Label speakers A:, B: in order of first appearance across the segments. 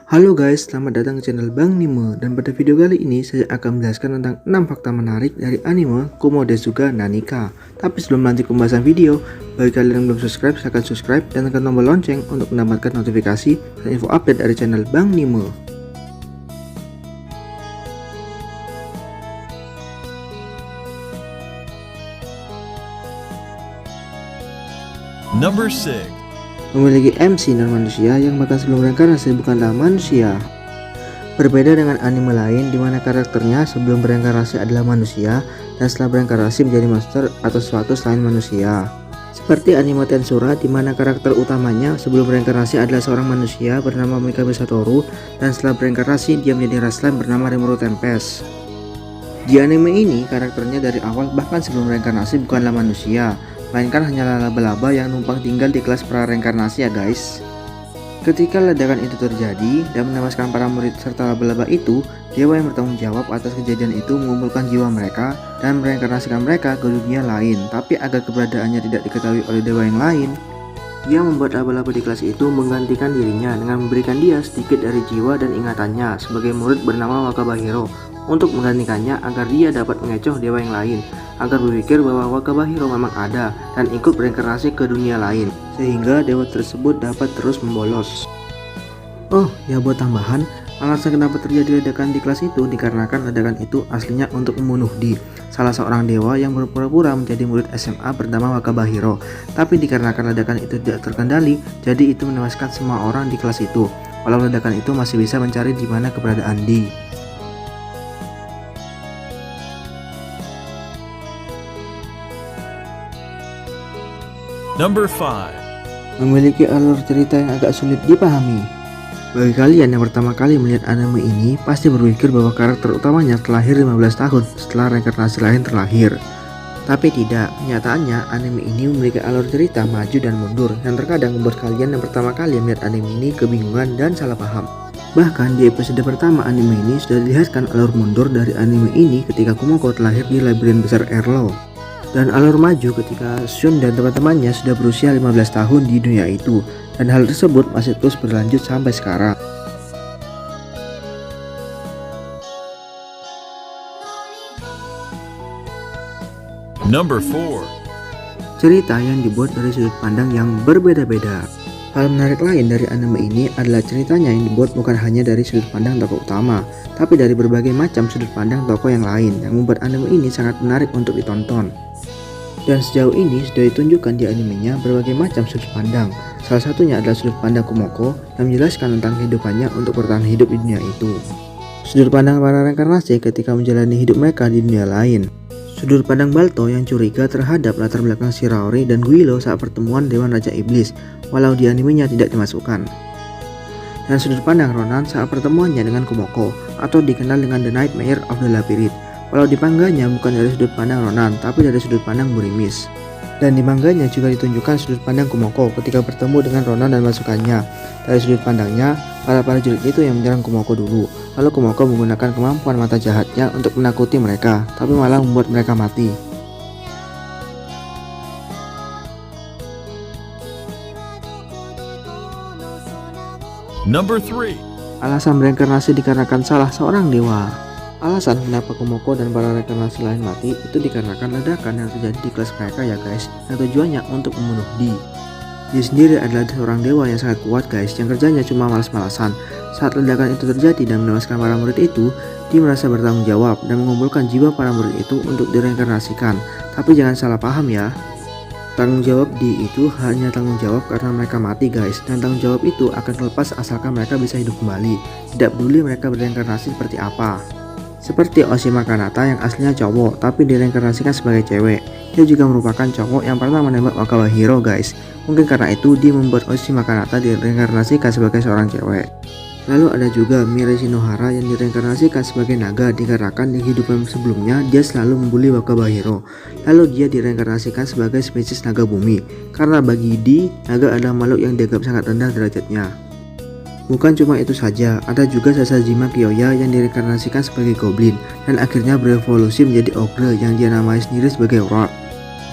A: Halo guys, selamat datang ke channel Bang Nime. Dan pada video kali ini saya akan menjelaskan tentang 6 fakta menarik dari anime Komodesuga Nanika. Tapi sebelum lanjut pembahasan video, bagi kalian yang belum subscribe, silahkan subscribe dan tekan tombol lonceng untuk mendapatkan notifikasi dan info update dari channel Bang Nime.
B: Number 6.
A: Memiliki MC non-manusia yang bahkan sebelum reinkarnasi bukanlah manusia. Berbeda dengan anime lain di mana karakternya sebelum bereinkarnasi adalah manusia dan setelah bereinkarnasi menjadi monster atau sesuatu selain manusia. Seperti anime Tensura di mana karakter utamanya sebelum bereinkarnasi adalah seorang manusia bernama Mikami Satoru dan setelah bereinkarnasi dia menjadi ras slime bernama Rimuru Tempest. Di anime ini karakternya dari awal bahkan sebelum reinkarnasi bukanlah manusia, melainkan hanyalah laba-laba yang numpang tinggal di kelas pra-reinkarnasi ya guys. Ketika ledakan itu terjadi dan menewaskan para murid serta laba-laba itu, dewa yang bertanggung jawab atas kejadian itu mengumpulkan jiwa mereka dan mereinkarnasikan mereka ke dunia lain. Tapi agar keberadaannya tidak diketahui oleh dewa yang lain, dia membuat laba-laba di kelas itu menggantikan dirinya dengan memberikan dia sedikit dari jiwa dan ingatannya sebagai murid bernama Wakabahiro untuk menggantikannya agar dia dapat mengecoh dewa yang lain, agar berpikir bahwa Wakabahiro memang ada dan ikut bereinkarnasi ke dunia lain, sehingga dewa tersebut dapat terus membolos. Oh ya, buat tambahan, alasan kenapa terjadi ledakan di kelas itu dikarenakan ledakan itu aslinya untuk membunuh Di, salah seorang dewa yang berpura-pura menjadi murid SMA bernama Wakabahiro. Tapi dikarenakan ledakan itu tidak terkendali, jadi itu menewaskan semua orang di kelas itu. Walau ledakan itu masih bisa mencari di mana keberadaan Di.
B: Number 5.
A: Memiliki alur cerita yang agak sulit dipahami. Bagi kalian yang pertama kali melihat anime ini, pasti berpikir bahwa karakter utamanya terlahir 15 tahun setelah reinkarnasi lain terlahir. Tapi tidak, kenyataannya anime ini memiliki alur cerita maju dan mundur yang terkadang membuat kalian yang pertama kali melihat anime ini kebingungan dan salah paham. Bahkan di episode pertama anime ini sudah dilihatkan alur mundur dari anime ini ketika Kumoko terlahir di labirin besar Erlo. Dan alur maju ketika Shun dan teman-temannya sudah berusia 15 tahun di dunia itu, dan hal tersebut masih terus berlanjut sampai sekarang.
B: Number 4.
A: Cerita yang dibuat dari sudut pandang yang berbeda-beda. Hal menarik lain dari anime ini adalah ceritanya yang dibuat bukan hanya dari sudut pandang tokoh utama, tapi dari berbagai macam sudut pandang tokoh yang lain yang membuat anime ini sangat menarik untuk ditonton. Dan sejauh ini sudah ditunjukkan di animenya berbagai macam sudut pandang. Salah satunya adalah sudut pandang Kumoko yang menjelaskan tentang kehidupannya untuk bertahan hidup di dunia itu. Sudut pandang para reinkarnasi ketika menjalani hidup mereka di dunia lain. Sudut pandang Balto yang curiga terhadap latar belakang Shiraori dan Guilo saat pertemuan Dewan Raja Iblis, walau di animenya tidak dimasukkan. Dan sudut pandang Ronan saat pertemuannya dengan Kumoko, atau dikenal dengan The Nightmare of the Labyrinth, walau di mangganya bukan dari sudut pandang Ronan, tapi dari sudut pandang Burimis. Dan di mangganya juga ditunjukkan sudut pandang Kumoko ketika bertemu dengan Ronan dan pasukannya. Dari sudut pandangnya, para prajurit itu yang menyerang Kumoko dulu, lalu Kumoko menggunakan kemampuan mata jahatnya untuk menakuti mereka, tapi malah membuat mereka mati.
B: Number 3.
A: Alasan bereinkarnasi dikarenakan salah seorang dewa. Alasan kenapa Kumoko dan para reinkarnasi lain mati itu dikarenakan ledakan yang terjadi di kelas mereka ya guys, yang tujuannya untuk membunuh Di. Dia sendiri adalah seorang dewa yang sangat kuat guys, yang kerjanya cuma malas-malasan. Saat ledakan itu terjadi dan menewaskan para murid itu, dia merasa bertanggung jawab dan mengumpulkan jiwa para murid itu untuk direinkarnasikan. Tapi jangan salah paham ya, tanggung jawab Di itu hanya tanggung jawab karena mereka mati guys, dan tanggung jawab itu akan terlepas asalkan mereka bisa hidup kembali, tidak peduli mereka bereinkarnasi seperti apa. Seperti Oshima Kanata yang aslinya cowok tapi direinkarnasikan sebagai cewek. Dia juga merupakan cowok yang pernah menembak Wakabahiro guys. Mungkin karena itu dia membuat Oshima Kanata direinkarnasikan sebagai seorang cewek. Lalu ada juga Mirai Shinohara yang direinkarnasikan sebagai naga dikarenakan di kehidupan sebelumnya dia selalu membuli Wakabahiro. Lalu dia direinkarnasikan sebagai spesies naga bumi, karena bagi Di, naga adalah makhluk yang dianggap sangat rendah derajatnya. Bukan cuma itu saja, ada juga Sasajima Kyoya yang direinkarnasikan sebagai goblin dan akhirnya berevolusi menjadi ogre yang dia namai sendiri sebagai Rod.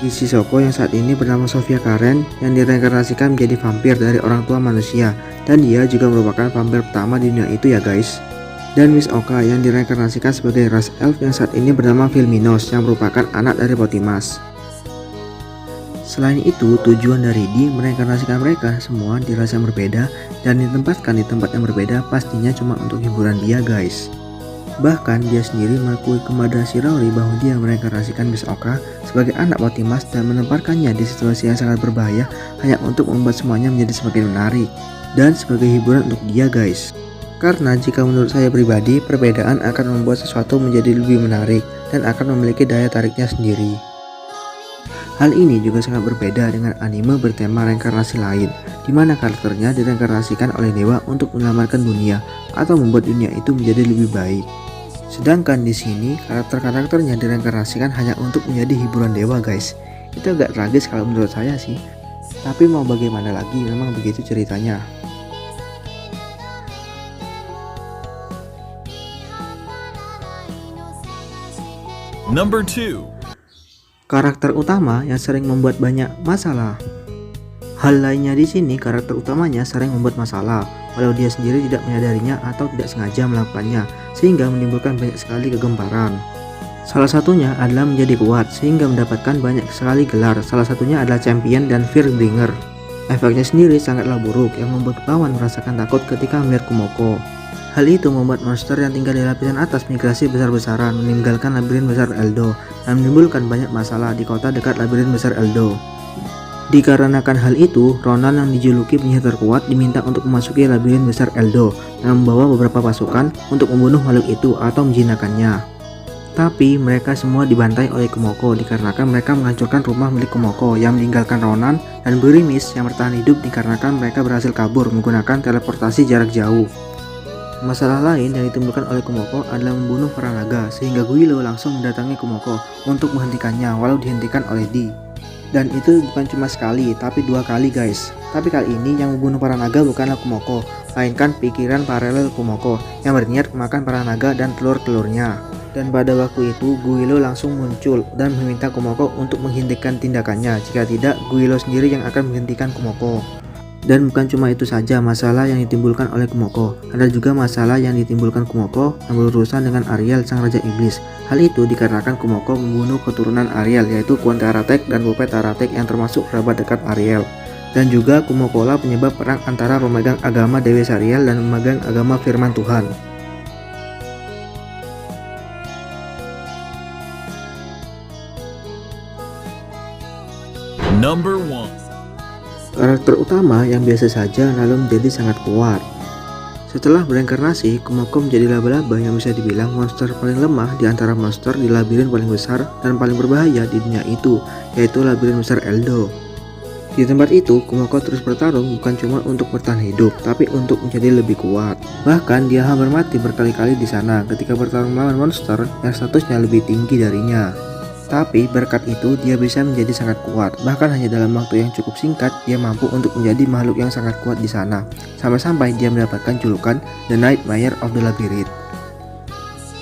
A: Shisoko yang saat ini bernama Sofia Karen yang direinkarnasikan menjadi vampir dari orang tua manusia, dan dia juga merupakan vampir pertama di dunia itu ya guys. Dan Miss Oka yang direinkarnasikan sebagai ras elf yang saat ini bernama Vilminos yang merupakan anak dari Potimas. Selain itu, tujuan dari Di mereinkarnasikan mereka semua di ras yang berbeda dan ditempatkan di tempat yang berbeda pastinya cuma untuk hiburan dia guys. Bahkan dia sendiri mengakui kepada Shiraori bahwa dia mereinkarnasikan Miss Oka sebagai anak Potimas dan menempatkannya di situasi yang sangat berbahaya hanya untuk membuat semuanya menjadi semakin menarik dan sebagai hiburan untuk dia guys. Karena jika menurut saya pribadi, perbedaan akan membuat sesuatu menjadi lebih menarik dan akan memiliki daya tariknya sendiri. Hal ini juga sangat berbeda dengan anime bertema reinkarnasi lain, di mana karakternya direinkarnasikan oleh dewa untuk menyelamatkan dunia atau membuat dunia itu menjadi lebih baik. Sedangkan di sini karakter-karakternya direinkarnasikan hanya untuk menjadi hiburan dewa guys. Itu agak tragis kalau menurut saya sih. Tapi mau bagaimana lagi, memang begitu ceritanya.
B: Number 2.
A: Karakter utama yang sering membuat banyak masalah. Hal lainnya di sini, karakter utamanya sering membuat masalah, walau dia sendiri tidak menyadarinya atau tidak sengaja melakukannya, sehingga menimbulkan banyak sekali kegemparan. Salah satunya adalah menjadi kuat, sehingga mendapatkan banyak sekali gelar, salah satunya adalah Champion dan Fearbringer. Efeknya sendiri sangatlah buruk, yang membuat lawan merasakan takut ketika melihat Kumoko. Hal itu membuat monster yang tinggal di lapisan atas migrasi besar-besaran, meninggalkan labirin besar Eldo, dan menimbulkan banyak masalah di kota dekat labirin besar Eldo. Dikarenakan hal itu, Ronan yang dijuluki penyihir terkuat diminta untuk memasuki labirin besar Eldo dan membawa beberapa pasukan untuk membunuh makhluk itu atau menjinakkannya. Tapi mereka semua dibantai oleh Kumoko dikarenakan mereka menghancurkan rumah milik Kumoko yang meninggalkan Ronan dan Burimis yang bertahan hidup dikarenakan mereka berhasil kabur menggunakan teleportasi jarak jauh. Masalah lain yang ditimbulkan oleh Kumoko adalah membunuh para naga, sehingga Guilo langsung mendatangi Kumoko untuk menghentikannya walau dihentikan oleh Di. Dan itu bukan cuma sekali, tapi 2 kali guys. Tapi kali ini yang membunuh para naga bukanlah Kumoko, melainkan pikiran paralel Kumoko yang berniat memakan para naga dan telur-telurnya. Dan pada waktu itu Guilo langsung muncul dan meminta Kumoko untuk menghentikan tindakannya. Jika tidak, Guilo sendiri yang akan menghentikan Kumoko. Dan bukan cuma itu saja masalah yang ditimbulkan oleh Kumoko, ada juga masalah yang ditimbulkan Kumoko yang berurusan dengan Ariel sang Raja Iblis. Hal itu dikarenakan Kumoko membunuh keturunan Ariel yaitu Kwon Taratek dan Bopet Taratek yang termasuk kerabat dekat Ariel. Dan juga Kumoko lah penyebab perang antara pemegang agama Dewi Sariel dan pemegang agama Firman Tuhan.
B: Number 1.
A: Karakter utama yang biasa saja lalu menjadi sangat kuat. Setelah bereinkarnasi, Kumoko menjadi laba-laba yang bisa dibilang monster paling lemah di antara monster di labirin paling besar dan paling berbahaya di dunia itu, yaitu labirin besar Eldo. Di tempat itu, Kumoko terus bertarung bukan cuma untuk bertahan hidup, tapi untuk menjadi lebih kuat. Bahkan dia hampir mati berkali-kali di sana ketika bertarung melawan monster yang statusnya lebih tinggi darinya. Tapi berkat itu dia bisa menjadi sangat kuat, bahkan hanya dalam waktu yang cukup singkat dia mampu untuk menjadi makhluk yang sangat kuat di sana, sampai-sampai dia mendapatkan julukan The Nightmare of the Labyrinth.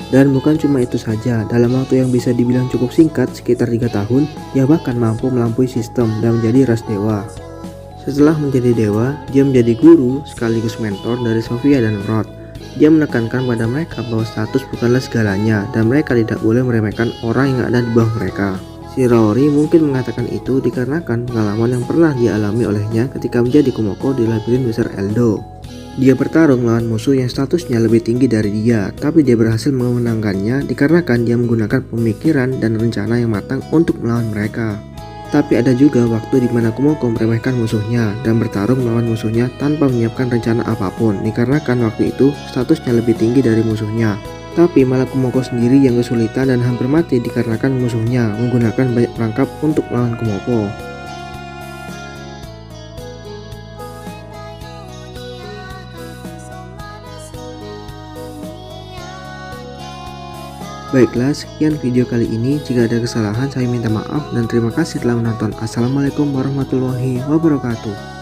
A: Dan bukan cuma itu saja, dalam waktu yang bisa dibilang cukup singkat, sekitar 3 tahun, dia bahkan mampu melampaui sistem dan menjadi ras dewa. Setelah menjadi dewa, dia menjadi guru sekaligus mentor dari Sofia dan Rod. Dia menekankan pada mereka bahwa status bukanlah segalanya dan mereka tidak boleh meremehkan orang yang ada di bawah mereka. Shiraori mungkin mengatakan itu dikarenakan pengalaman yang pernah dialami olehnya ketika menjadi Kumoko di labirin besar Eldo. Dia bertarung melawan musuh yang statusnya lebih tinggi dari dia, tapi dia berhasil memenangkannya dikarenakan dia menggunakan pemikiran dan rencana yang matang untuk melawan mereka. Tapi ada juga waktu di mana Kumoko meremehkan musuhnya dan bertarung melawan musuhnya tanpa menyiapkan rencana apapun dikarenakan waktu itu statusnya lebih tinggi dari musuhnya. Tapi malah Kumoko sendiri yang kesulitan dan hampir mati dikarenakan musuhnya menggunakan banyak perangkap untuk melawan Kumoko. Baiklah, sekian video kali ini. Jika ada kesalahan saya minta maaf dan terima kasih telah menonton. Assalamualaikum warahmatullahi wabarakatuh.